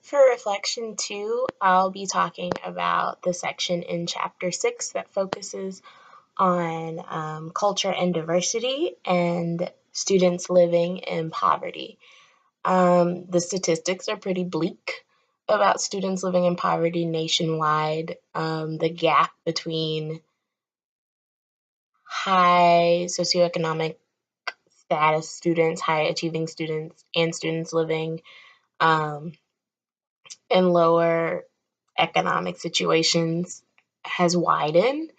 For reflection 2, I'll be talking about the section in chapter 6 that focuses on culture and diversity and students living in poverty. The statistics are pretty bleak about students living in poverty nationwide. The gap between high socioeconomic status students, high achieving students, and students living um, in lower economic situations has widened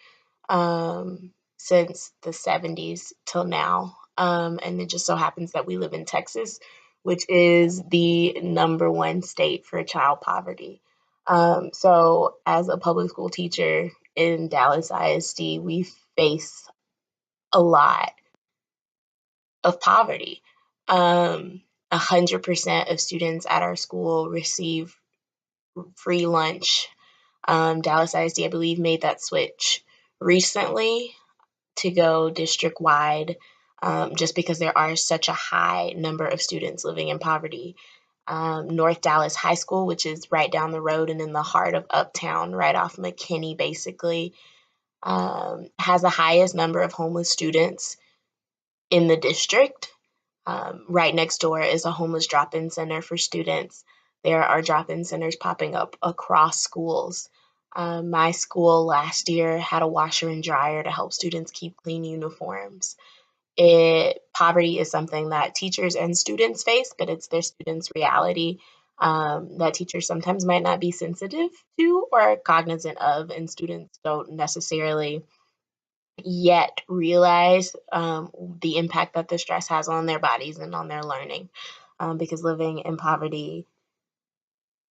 since the 70s till now. And it just so happens that we live in Texas, which is the #1 state for child poverty. So, as a public school teacher in Dallas ISD, we face a lot of poverty. 100% of students at our school receive free lunch. Dallas ISD, I believe, made that switch recently to go district wide, just because there are such a high number of students living in poverty. North Dallas High School, which is right down the road and in the heart of Uptown, right off McKinney, basically, has the highest number of homeless students in the district. Right next door is a homeless drop-in center for students. There are drop-in centers popping up across schools. My school last year had a washer and dryer to help students keep clean uniforms. Poverty is something that teachers and students face, but it's their students' reality that teachers sometimes might not be sensitive to or cognizant of, and students don't necessarily yet realize the impact that the stress has on their bodies and on their learning, because living in poverty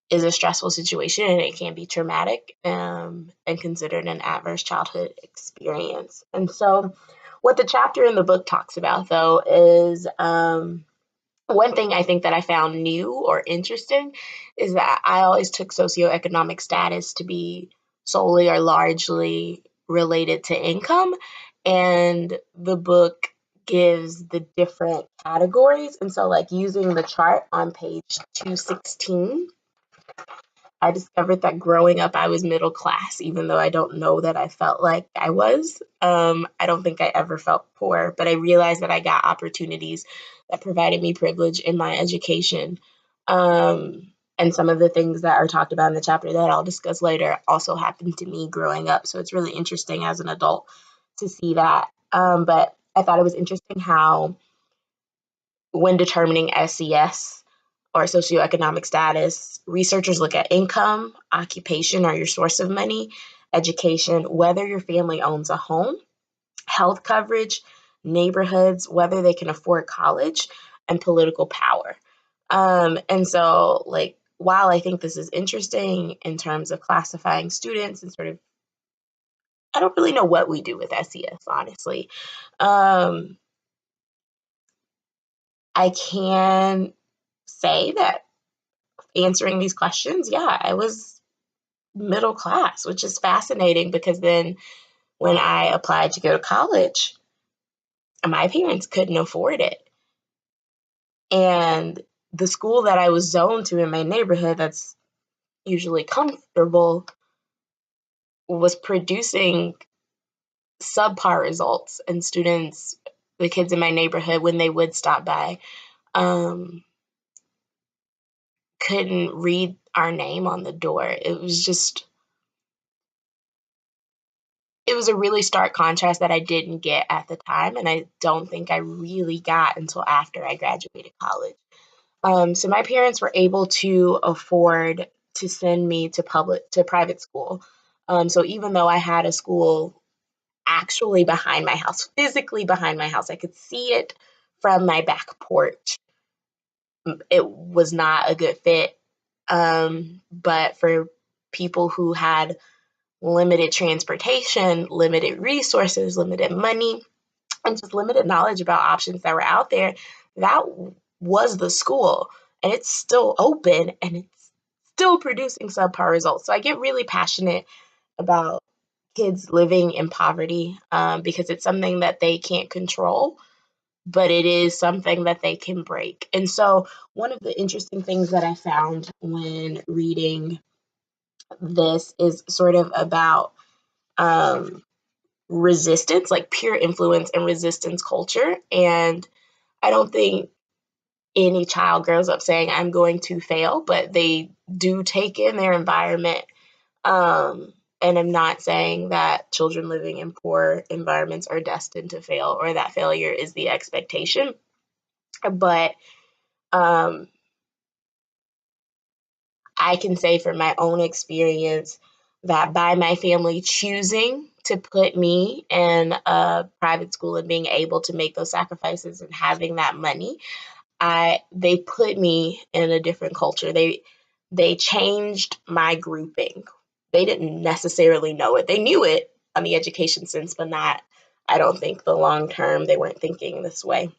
is a stressful situation and it can be traumatic and considered an adverse childhood experience. And so, what the chapter in the book talks about, though, is one thing I think that I found new or interesting is that I always took socioeconomic status to be solely or largely related to income. And the book gives the different categories. And so, like using the chart on page 216, I discovered that growing up, I was middle class, even though I don't know that I felt like I was. I don't think I ever felt poor, but I realized that I got opportunities that provided me privilege in my education. And some of the things that are talked about in the chapter that I'll discuss later also happened to me growing up. So it's really interesting as an adult to see that. But I thought it was interesting how, when determining SES, or socioeconomic status, researchers look at income, occupation or your source of money, education, whether your family owns a home, health coverage, neighborhoods, whether they can afford college, and political power. And so, like, while I think this is interesting in terms of classifying students and sort of, I don't really know what we do with SES, honestly. I can say that answering these questions, yeah, I was middle class, which is fascinating because then when I applied to go to college, my parents couldn't afford it. And the school that I was zoned to in my neighborhood, that's usually comfortable, was producing subpar results. And students, the kids in my neighborhood, when they would stop by, um, couldn't read our name on the door. It was a really stark contrast that I didn't get at the time, and I don't think I really got until after I graduated college. So my parents were able to afford to send me to private school. So even though I had a school actually behind my house, physically behind my house, I could see it from my back porch. It was not a good fit. But for people who had limited transportation, limited resources, limited money, and just limited knowledge about options that were out there, that was the school. And it's still open and it's still producing subpar results. So I get really passionate about kids living in poverty because it's something that they can't control. but it is something that they can break. And so one of the interesting things that I found when reading this is sort of about resistance, like peer influence and resistance culture. And I don't think any child grows up saying, I'm going to fail, but they do take in their environment. And I'm not saying that children living in poor environments are destined to fail or that failure is the expectation. But um, I can say from my own experience that by my family choosing to put me in a private school and being able to make those sacrifices and having that money, they put me in a different culture. They changed my grouping. They didn't necessarily know it. They knew it on the education sense, but not, I don't think, the long term. They weren't thinking this way.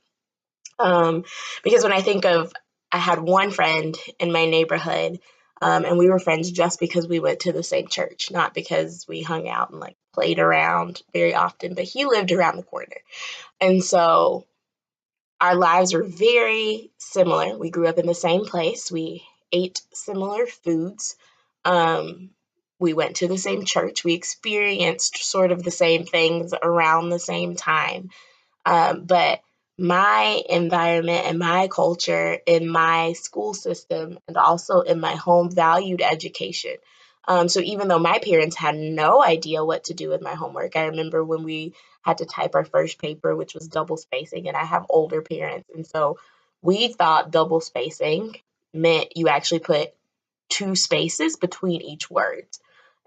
Because when I think of, I had one friend in my neighborhood, and we were friends just because we went to the same church, not because we hung out and like played around very often, but he lived around the corner. And so our lives are very similar. We grew up in the same place. We ate similar foods. Um, we went to the same church. We experienced sort of the same things around the same time. But my environment and my culture in my school system and also in my home valued education. So even though my parents had no idea what to do with my homework, I remember when we had to type our first paper, which was double spacing, and I have older parents. And so we thought double spacing meant you actually put two spaces between each word.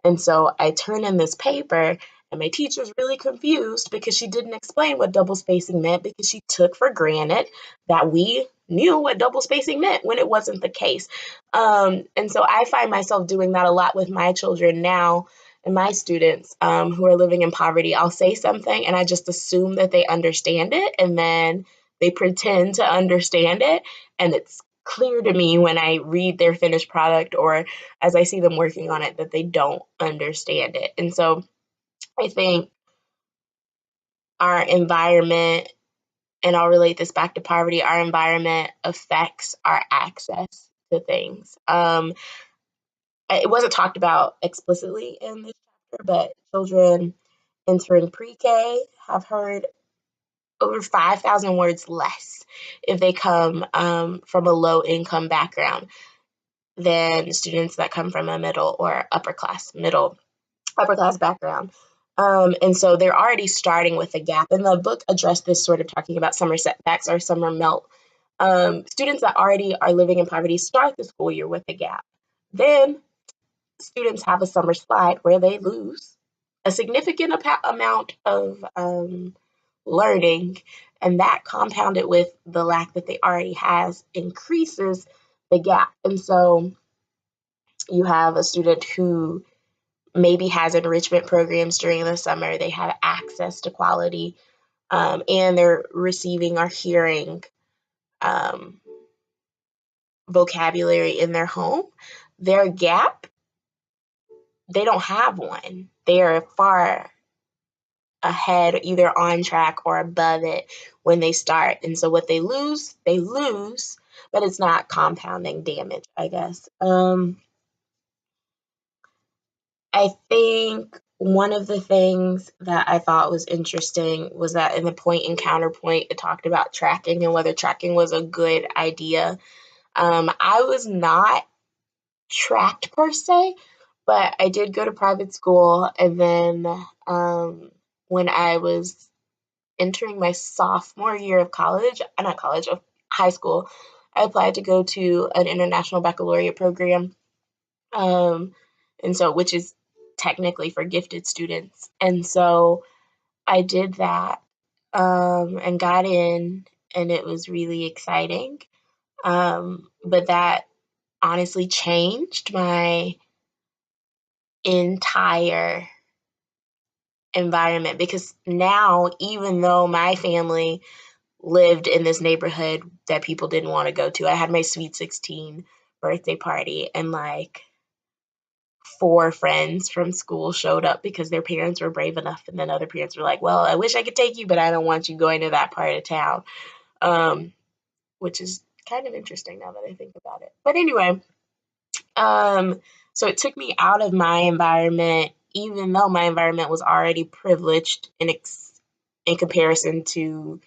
And so I turn in this paper, and my teacher's really confused because she didn't explain what double spacing meant because she took for granted that we knew what double spacing meant when it wasn't the case. And so I find myself doing that a lot with my children now and my students who are living in poverty. I'll say something and I just assume that they understand it, and then they pretend to understand it. And it's clear to me when I read their finished product or as I see them working on it that they don't understand it. And so I think our environment, and I'll relate this back to poverty, our environment affects our access to things. It wasn't talked about explicitly in this chapter, but children entering pre-K have heard over 5,000 words less if they come from a low income background than students that come from a middle or upper class background. And so they're already starting with a gap. And the book addressed this sort of talking about summer setbacks or summer melt. Students that already are living in poverty start the school year with a gap. Then students have a summer slide where they lose a significant amount of learning, and that compounded with the lack that they already has increases the gap. And so you have a student who maybe has enrichment programs during the summer. They have access to quality, and they're receiving or hearing um, vocabulary in their home. Their gap, they don't have one. They are far ahead, either on track or above it when they start. And so what they lose, but it's not compounding damage, I guess. I think one of the things that I thought was interesting was that in the point and counterpoint, it talked about tracking and whether tracking was a good idea. I was not tracked per se, but I did go to private school. And then when I was entering my sophomore year of college, not college, of high school, I applied to go to an international baccalaureate program. And so, which is technically for gifted students. And so I did that and got in, and it was really exciting. But that honestly changed my entire environment because now, even though my family lived in this neighborhood that people didn't want to go to, I had my Sweet 16 birthday party, and like 4 friends from school showed up because their parents were brave enough, and then other parents were like, well, I wish I could take you, but I don't want you going to that part of town, which is kind of interesting now that I think about it. But anyway, so it took me out of my environment, even though my environment was already privileged in comparison to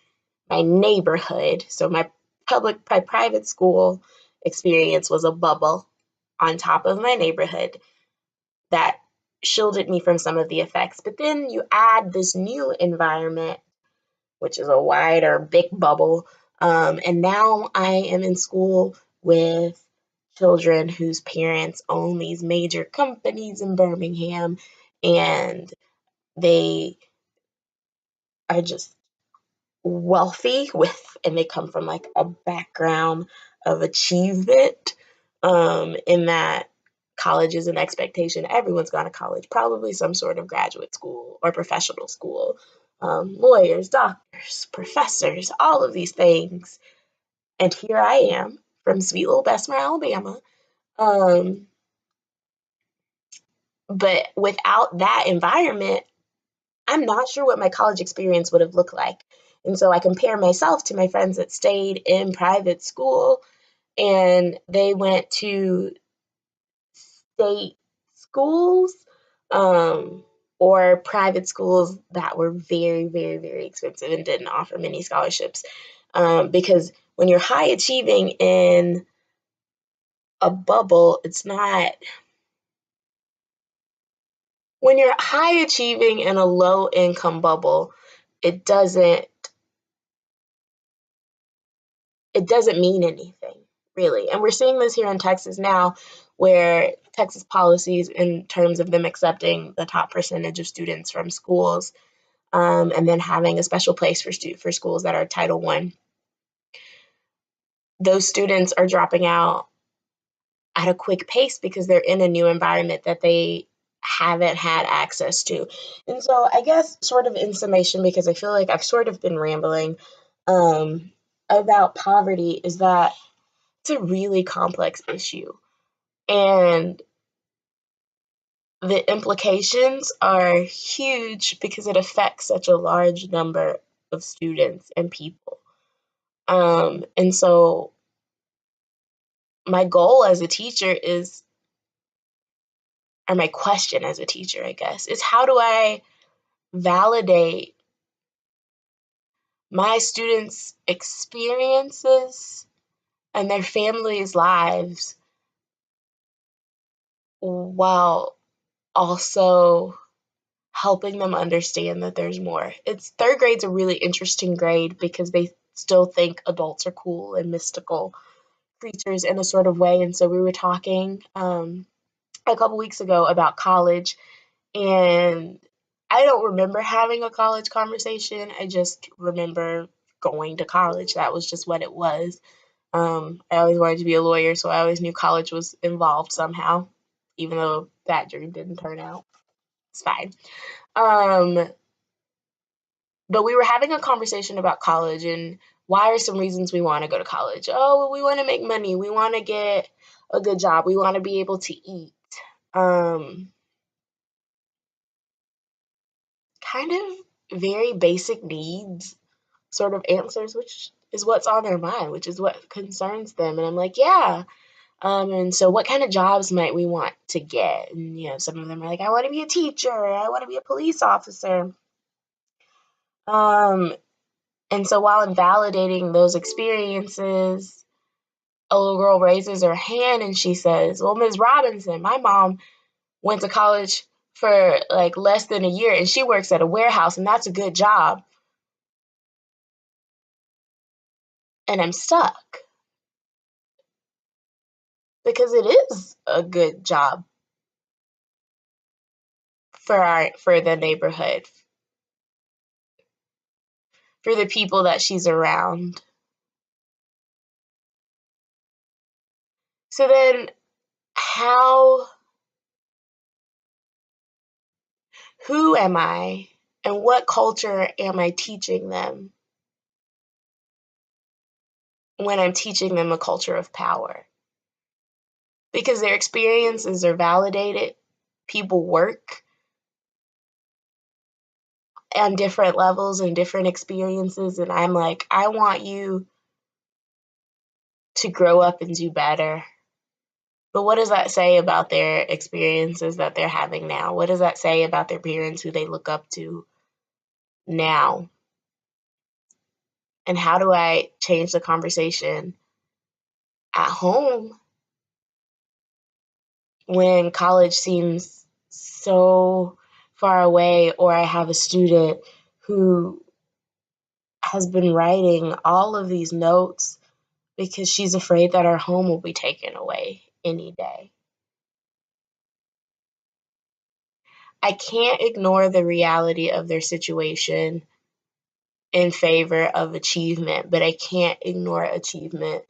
my neighborhood. So my private school experience was a bubble on top of my neighborhood that shielded me from some of the effects. But then you add this new environment, which is a wider, big bubble. And now I am in school with children whose parents own these major companies in Birmingham, and they are just wealthy and they come from like a background of achievement, in that college is an expectation. Everyone's gone to college, probably some sort of graduate school or professional school, lawyers, doctors, professors, all of these things. And here I am from sweet little Bessemer, Alabama. But without that environment, I'm not sure what my college experience would have looked like. And so I compare myself to my friends that stayed in private school and they went to state schools, or private schools that were very, very, very expensive and didn't offer many scholarships. Because when you're high achieving in a bubble, it's not, when you're high achieving in a low income bubble, it doesn't mean anything, really. And we're seeing this here in Texas now, where Texas policies in terms of them accepting the top percentage of students from schools, and then having a special place for schools that are Title I. Those students are dropping out at a quick pace because they're in a new environment that they haven't had access to. And so I guess sort of in summation, because I feel like I've sort of been rambling, about poverty, is that it's a really complex issue. And the implications are huge because it affects such a large number of students and people. And so my goal as a teacher is, or my question as a teacher, I guess, is how do I validate my students' experiences and their families' lives while also helping them understand that there's more. It's third grade's a really interesting grade because they still think adults are cool and mystical creatures in a sort of way. And so we were talking a couple weeks ago about college, and I don't remember having a college conversation. I just remember going to college. That was just what it was. I always wanted to be a lawyer, so I always knew college was involved somehow, even though that dream didn't turn out. It's fine. But we were having a conversation about college and why are some reasons we want to go to college? Oh, well, we want to make money. We want to get a good job. We want to be able to eat. Kind of very basic needs sort of answers, which is what's on their mind, which is what concerns them. And I'm like, yeah. And so what kind of jobs might we want to get? And, some of them are like, I want to be a teacher. I want to be a police officer. And so while I'm validating those experiences, a little girl raises her hand and she says, well, Ms. Robinson, my mom went to college for like less than a year and she works at a warehouse and that's a good job. And I'm stuck because it is a good job for the neighborhood, for the people that she's around. So then who am I and what culture am I teaching them when I'm teaching them a culture of power? Because their experiences are validated people work on different levels and different experiences, and I'm like, I want you to grow up and do better. But what does that say about their experiences that they're having now? What does that say about their parents who they look up to now? And how do I change the conversation at home when college seems so far away, or I have a student who has been writing all of these notes because she's afraid that her home will be taken away any day. I can't ignore the reality of their situation in favor of achievement, but I can't ignore achievement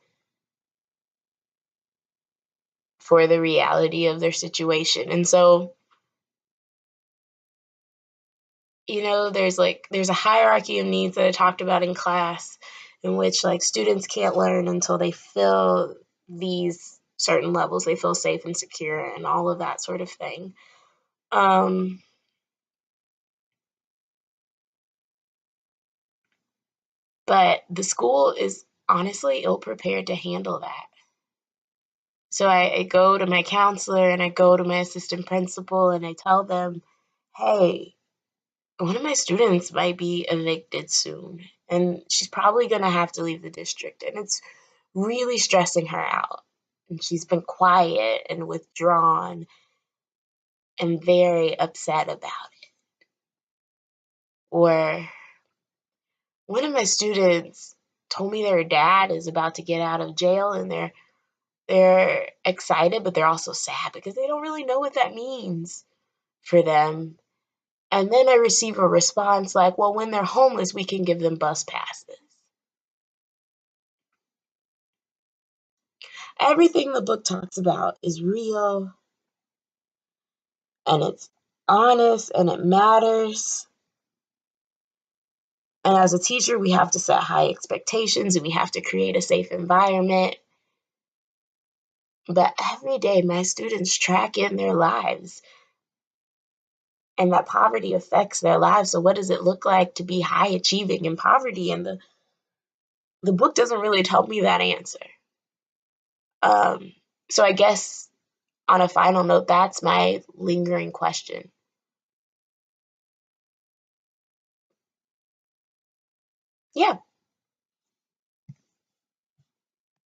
for the reality of their situation. And so, there's a hierarchy of needs that I talked about in class, in which like students can't learn until they fill these certain levels, they feel safe and secure and all of that sort of thing. But the school is honestly ill prepared to handle that. So I go to my counselor and I go to my assistant principal and I tell them, hey, one of my students might be evicted soon, and she's probably going to have to leave the district, and it's really stressing her out. And she's been quiet and withdrawn and very upset about it. Or one of my students told me their dad is about to get out of jail, and they're excited, but they're also sad because they don't really know what that means for them. And then I receive a response like, well, when they're homeless, we can give them bus passes. Everything the book talks about is real, and it's honest, and it matters. And as a teacher, we have to set high expectations and we have to create a safe environment. But every day, my students track in their lives, and that poverty affects their lives. So what does it look like to be high achieving in poverty? And the book doesn't really tell me that answer. So I guess on a final note, that's my lingering question. Yeah.